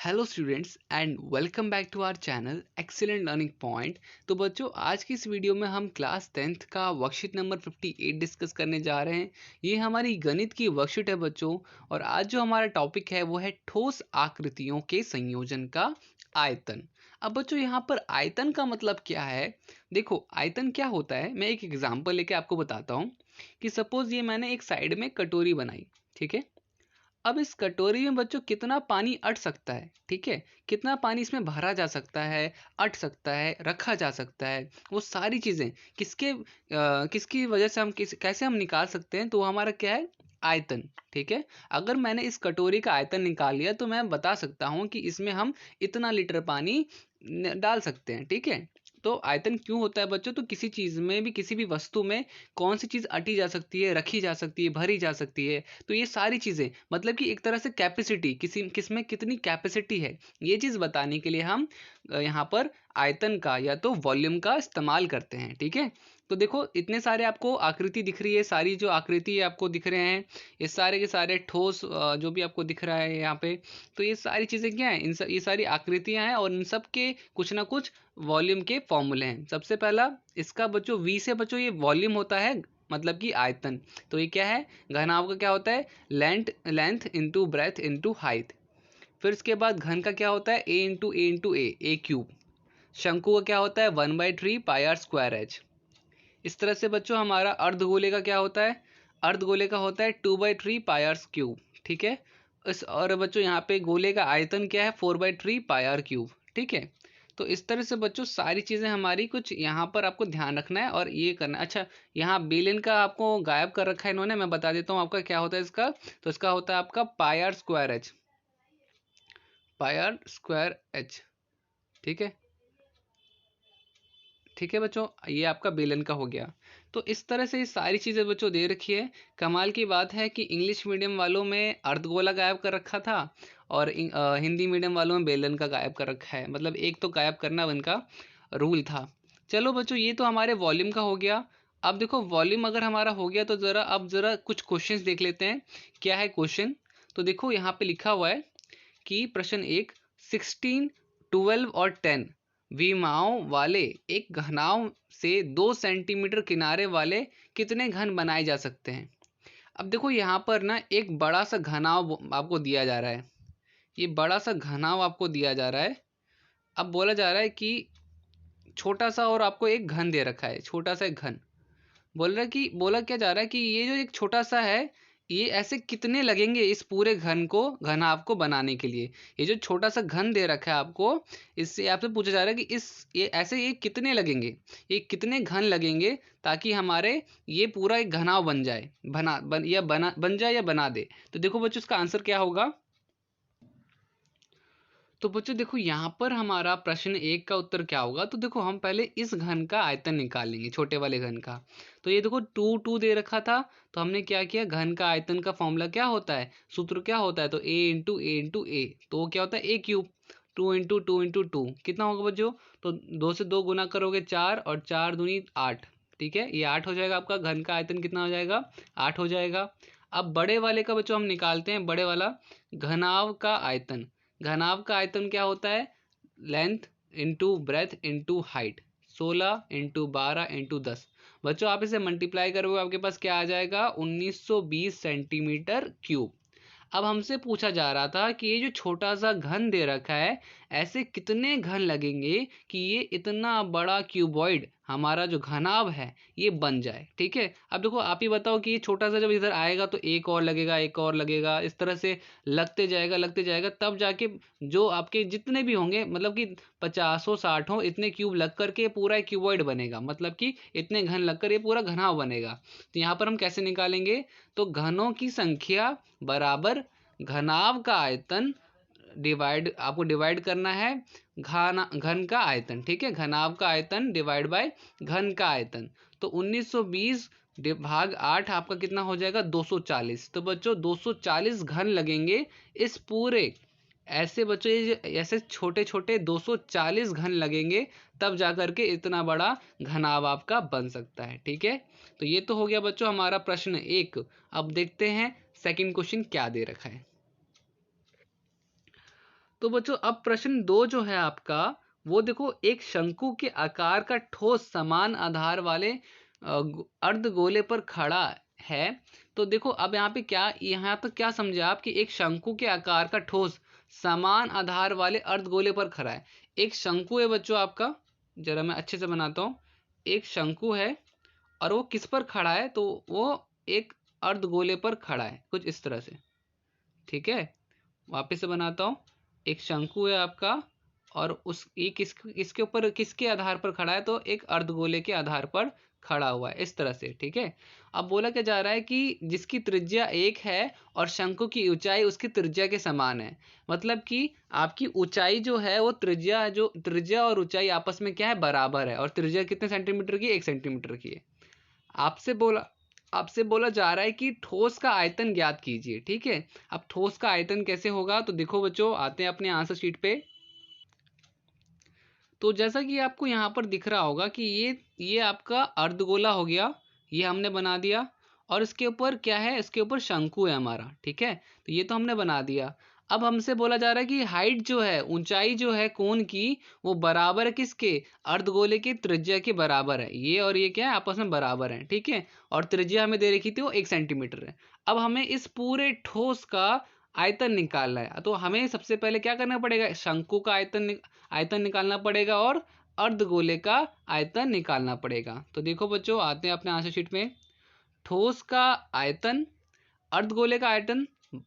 Hello students and welcome back to our channel excellent learning point. तो बच्चों, आज की इस वीडियो में हम क्लास 10th का वर्कशीट नंबर 58 डिस्कस करने जा रहे हैं। ये हमारी गणित की वर्कशीट है बच्चों। और आज जो हमारा टॉपिक है वो है ठोस आकृतियों के संयोजन का आयतन। अब बच्चों, यहाँ पर आयतन का मतलब क्या है? देखो, आयतन क्या होता है, मैं एक एग्जाम्पल लेके आपको बताता हूँ कि सपोज ये मैंने एक साइड में कटोरी बनाई, ठीक है। अब इस कटोरी में बच्चों कितना पानी अट सकता है, ठीक है। कितना पानी इसमें भरा जा सकता है, अट सकता है, रखा जा सकता है, वो सारी चीज़ें किसकी वजह से हम कैसे हम निकाल सकते हैं, तो वो हमारा क्या है, आयतन। ठीक है। अगर मैंने इस कटोरी का आयतन निकाल लिया तो मैं बता सकता हूँ कि इसमें हम इतना लीटर पानी डाल सकते हैं, ठीक है। तो आयतन क्यों होता है बच्चों? तो किसी चीज़ में भी, किसी भी वस्तु में कौन सी चीज़ अटी जा सकती है, रखी जा सकती है, भरी जा सकती है। तो ये सारी चीज़ें मतलब कि एक तरह से कैपेसिटी, किसमें कितनी कैपेसिटी है, ये चीज़ बताने के लिए हम यहाँ पर आयतन का या तो वॉल्यूम का इस्तेमाल करते हैं, ठीक है। तो देखो, इतने सारे आपको आकृति दिख रही है, सारी जो आकृति आपको दिख रहे हैं, ये सारे के सारे ठोस जो भी आपको दिख रहा है यहाँ पे, तो ये सारी चीज़ें क्या हैं, ये सारी आकृतियाँ हैं और इन सब के कुछ ना कुछ वॉल्यूम के फॉर्मूले हैं। सबसे पहला इसका बच्चों वी से बच्चों ये वॉल्यूम होता है, मतलब कि आयतन। तो ये क्या है, घनाभ का क्या होता है, length into breadth into height. फिर उसके बाद घन का क्या होता है, ए क्यूब। शंकु का क्या होता है, 1/3 पाई आर स्क्वायर एच। इस तरह से बच्चों हमारा अर्धगोले का क्या होता है, अर्धगोले का होता है 2/3 पाई आर क्यूब, ठीक है। इस और बच्चों यहाँ पे गोले का आयतन क्या है, 4/3 पाई आर क्यूब, ठीक है। तो इस तरह से बच्चों सारी चीज़ें हमारी कुछ यहाँ पर आपको ध्यान रखना है और ये करना है। अच्छा, यहाँ बेलन का आपको गायब कर रखा है इन्होंने, मैं बता देता हूँ आपका क्या होता है इसका। तो इसका होता है आपका pi r square h, pi r square h, ठीक है। ठीक है बच्चों, ये आपका बेलन का हो गया। तो इस तरह से ये सारी चीज़ें बच्चों दे रखी है। कमाल की बात है कि इंग्लिश मीडियम वालों में अर्धगोला गायब कर रखा था और हिंदी मीडियम वालों में बेलन का गायब कर रखा है, मतलब एक तो गायब करना उनका रूल था। चलो बच्चों, ये तो हमारे वॉल्यूम का हो गया। अब देखो, वॉल्यूम अगर हमारा हो गया तो ज़रा कुछ क्वेश्चंस देख लेते हैं। क्या है क्वेश्चन? तो देखो, यहाँ पे लिखा हुआ है कि प्रश्न एक, 16, 12 और 10 विमाओं वाले एक घनाभ से 2 सेंटीमीटर किनारे वाले कितने घन बनाए जा सकते हैं? अब देखो, यहाँ पर ना एक बड़ा सा घनाभ आपको दिया जा रहा है। ये बड़ा सा घनाभ आपको दिया जा रहा है। अब बोला जा रहा है कि छोटा सा और आपको एक घन दे रखा है, छोटा सा एक घन। बोला क्या जा रहा है कि ये जो एक छोटा सा है, ये ऐसे कितने लगेंगे इस पूरे घन आपको बनाने के लिए। ये जो छोटा सा घन दे रखा है आपको, इससे आपसे पूछा जा रहा है कि ये कितने लगेंगे, ये कितने घन लगेंगे ताकि हमारे ये पूरा एक घनाव बन जाए, बन जाए या बना दे। तो देखो बच्चों, इसका आंसर क्या होगा? तो बच्चों देखो, यहाँ पर हमारा प्रश्न एक का उत्तर क्या होगा? तो देखो, हम पहले इस घन का आयतन निकालेंगे, छोटे वाले घन का। तो ये देखो, टू टू दे रखा था, तो हमने क्या किया, घन का आयतन का फॉर्मूला क्या होता है, सूत्र क्या होता है, तो ए इंटू ए, तो वो क्या होता है, ए क्यूब। टू इंटू टू कितना होगा बच्चों? तो दो से दो गुना करोगे 4, और 4 दूनी 8, ठीक है। ये 8 हो जाएगा, आपका घन का आयतन कितना हो जाएगा, 8 हो जाएगा। अब बड़े वाले का बच्चों हम निकालते हैं, बड़े वाला घनाभ का आयतन। घनाभ का आयतन क्या होता है, length into breadth into height. 16 into 12 into 10। बच्चों, आप इसे मल्टीप्लाई करोगे, आपके पास क्या आ जाएगा, 1920 सेंटीमीटर क्यूब। अब हमसे पूछा जा रहा था कि ये जो छोटा सा घन दे रखा है, ऐसे कितने घन लगेंगे कि ये इतना बड़ा क्यूबॉइड हमारा जो घनाभ है ये बन जाए, ठीक है। अब देखो, आप ही बताओ कि ये छोटा सा जब इधर आएगा तो एक और लगेगा, एक और लगेगा, इस तरह से लगते जाएगा, तब जाके जो आपके जितने भी होंगे, मतलब कि 50 हो 60 हो, इतने क्यूब लग करके ये पूरा एक क्यूबॉइड बनेगा, मतलब कि इतने घन लगकर ये पूरा घनाभ बनेगा। तो यहाँ पर हम कैसे निकालेंगे? तो घनों की संख्या बराबर घनाभ का आयतन, आपको डिवाइड करना है घन का आयतन, ठीक है। घनाभ का आयतन डिवाइड बाय घन का आयतन। तो 1920 भाग 8 आपका कितना हो जाएगा, 240। तो बच्चों 240 घन लगेंगे इस पूरे, ऐसे बच्चों ये ऐसे छोटे छोटे 240 घन लगेंगे, तब जा करके इतना बड़ा घनाभ आपका बन सकता है, ठीक है। तो ये तो हो गया बच्चों हमारा प्रश्न एक। अब देखते हैं सेकंड क्वेश्चन क्या दे रखा है। तो बच्चों अब प्रश्न 2 जो है आपका, वो देखो एक शंकु के आकार का ठोस समान आधार वाले अर्धगोले पर खड़ा है। तो देखो अब यहाँ पे क्या, यहाँ तक क्या समझे आप कि एक शंकु के आकार का ठोस समान आधार वाले अर्धगोले पर खड़ा है। एक शंकु है बच्चों आपका, जरा मैं अच्छे से बनाता हूँ। एक शंकु है और वो किस पर खड़ा है, तो वो एक अर्धगोले पर खड़ा है कुछ इस तरह से। ठीक है, वापस से बनाता हूँ। एक शंकु है आपका और उस ये किसके ऊपर, किसके आधार पर खड़ा है, तो एक अर्धगोले के आधार पर खड़ा हुआ है इस तरह से। ठीक है, अब बोला क्या जा रहा है कि जिसकी त्रिज्या 1 है और शंकु की ऊंचाई उसकी त्रिज्या के समान है। मतलब कि आपकी ऊंचाई जो है वो त्रिज्या और ऊंचाई आपस में क्या है, बराबर है। और त्रिज्या कितने सेंटीमीटर की, 1 सेंटीमीटर की है। आपसे बोला जा रहा है कि ठोस का आयतन ज्ञात कीजिए। ठीक है, अब ठोस का आयतन कैसे होगा, तो देखो बच्चों आते हैं अपने आंसर शीट पे। तो जैसा कि आपको यहाँ पर दिख रहा होगा कि ये आपका अर्धगोला हो गया, ये हमने बना दिया। और इसके ऊपर क्या है, इसके ऊपर शंकु है हमारा। ठीक है, तो ये तो हमने बना दिया। अब हमसे बोला जा रहा है कि हाइट जो है, ऊंचाई जो है कोण की, वो बराबर है किसके, अर्धगोले की त्रिज्या के बराबर है। ये और ये क्या है, आपस में बराबर है। ठीक है, और त्रिज्या हमें दे रखी थी वो 1 सेंटीमीटर है। अब हमें इस पूरे ठोस का आयतन निकालना है। तो हमें सबसे पहले क्या करना पड़ेगा, शंकु का आयतन निकालना पड़ेगा और अर्धगोले का आयतन निकालना पड़ेगा। तो देखो बच्चों आते हैं अपने आंसर शीट में। ठोस का आयतन, अर्धगोले का आयतन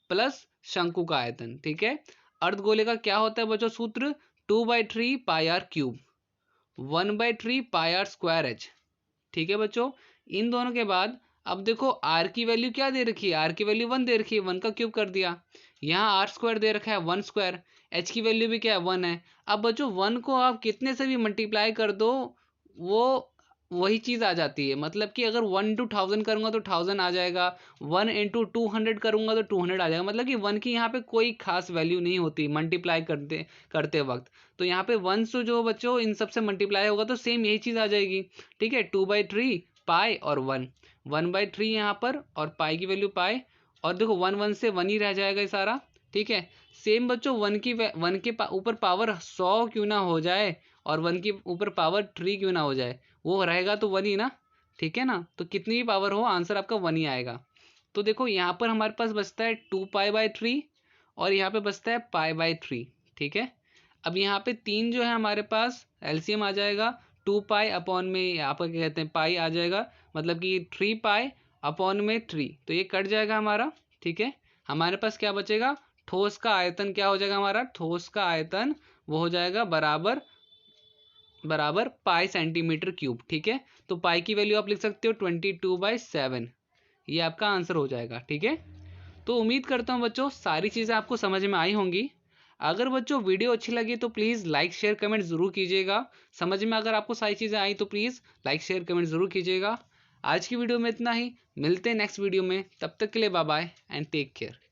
प्लस शंकु का आयतन। ठीक है, अर्धगोले का क्या होता है बच्चों सूत्र, 2/3 pi r cube, 1/3 pi r square h. ठीक है बच्चों, इन दोनों के बाद अब देखो आर की वैल्यू क्या दे रखी है, आर की वैल्यू 1 दे रखी है, 1 का क्यूब कर दिया। यहाँ आर स्क्वायर दे रखा है 1 स्क्वायर, एच की वैल्यू भी क्या है 1 है। अब बच्चों 1 को आप कितने से भी मल्टीप्लाई कर दो, वो वही चीज़ आ जाती है। मतलब कि अगर 1 into 1000 करूंगा तो 1000 आ जाएगा, 1 into 200 करूंगा तो 200 आ जाएगा। मतलब कि 1 की यहाँ पे कोई खास वैल्यू नहीं होती मल्टीप्लाई करते करते वक्त। तो यहाँ पे 1 से जो बच्चों इन सबसे मल्टीप्लाई होगा तो सेम यही चीज़ आ जाएगी। ठीक है, 2/3 पाई और 1/3 यहाँ पर, और पाई की वैल्यू पाई। और देखो 1 से 1 ही रह जाएगा ये सारा। ठीक है, सेम बच्चों 1 के ऊपर पावर 100 क्यों ना हो जाए और 1 के ऊपर पावर 3 क्यों ना हो जाए, वो रहेगा तो 1 ही ना। ठीक है ना, तो कितनी भी पावर हो आंसर आपका 1 ही आएगा। तो देखो यहाँ पर हमारे पास बचता है 2 पाई/3 और यहाँ पे बचता है पाई/3। ठीक है, अब यहाँ पे 3 जो है हमारे पास एलसीएम आ जाएगा, 2 पाई अपॉन में आपका क्या कहते हैं पाई आ जाएगा, मतलब कि 3 पाई अपॉन में 3, तो ये कट जाएगा हमारा। ठीक है, हमारे पास क्या बचेगा, ठोस का आयतन क्या हो जाएगा हमारा, ठोस का आयतन वो हो जाएगा बराबर पाई सेंटीमीटर क्यूब। ठीक है, तो पाई की वैल्यू आप लिख सकते हो 22/7, ये आपका आंसर हो जाएगा। ठीक है, तो उम्मीद करता हूँ बच्चों सारी चीज़ें आपको समझ में आई होंगी। अगर बच्चों वीडियो अच्छी लगी तो प्लीज़ लाइक शेयर कमेंट ज़रूर कीजिएगा। समझ में अगर आपको सारी चीज़ें आई तो प्लीज़ लाइक शेयर कमेंट ज़रूर कीजिएगा। आज की वीडियो में इतना ही, मिलते हैं नेक्स्ट वीडियो में, तब तक के लिए bye bye and take care.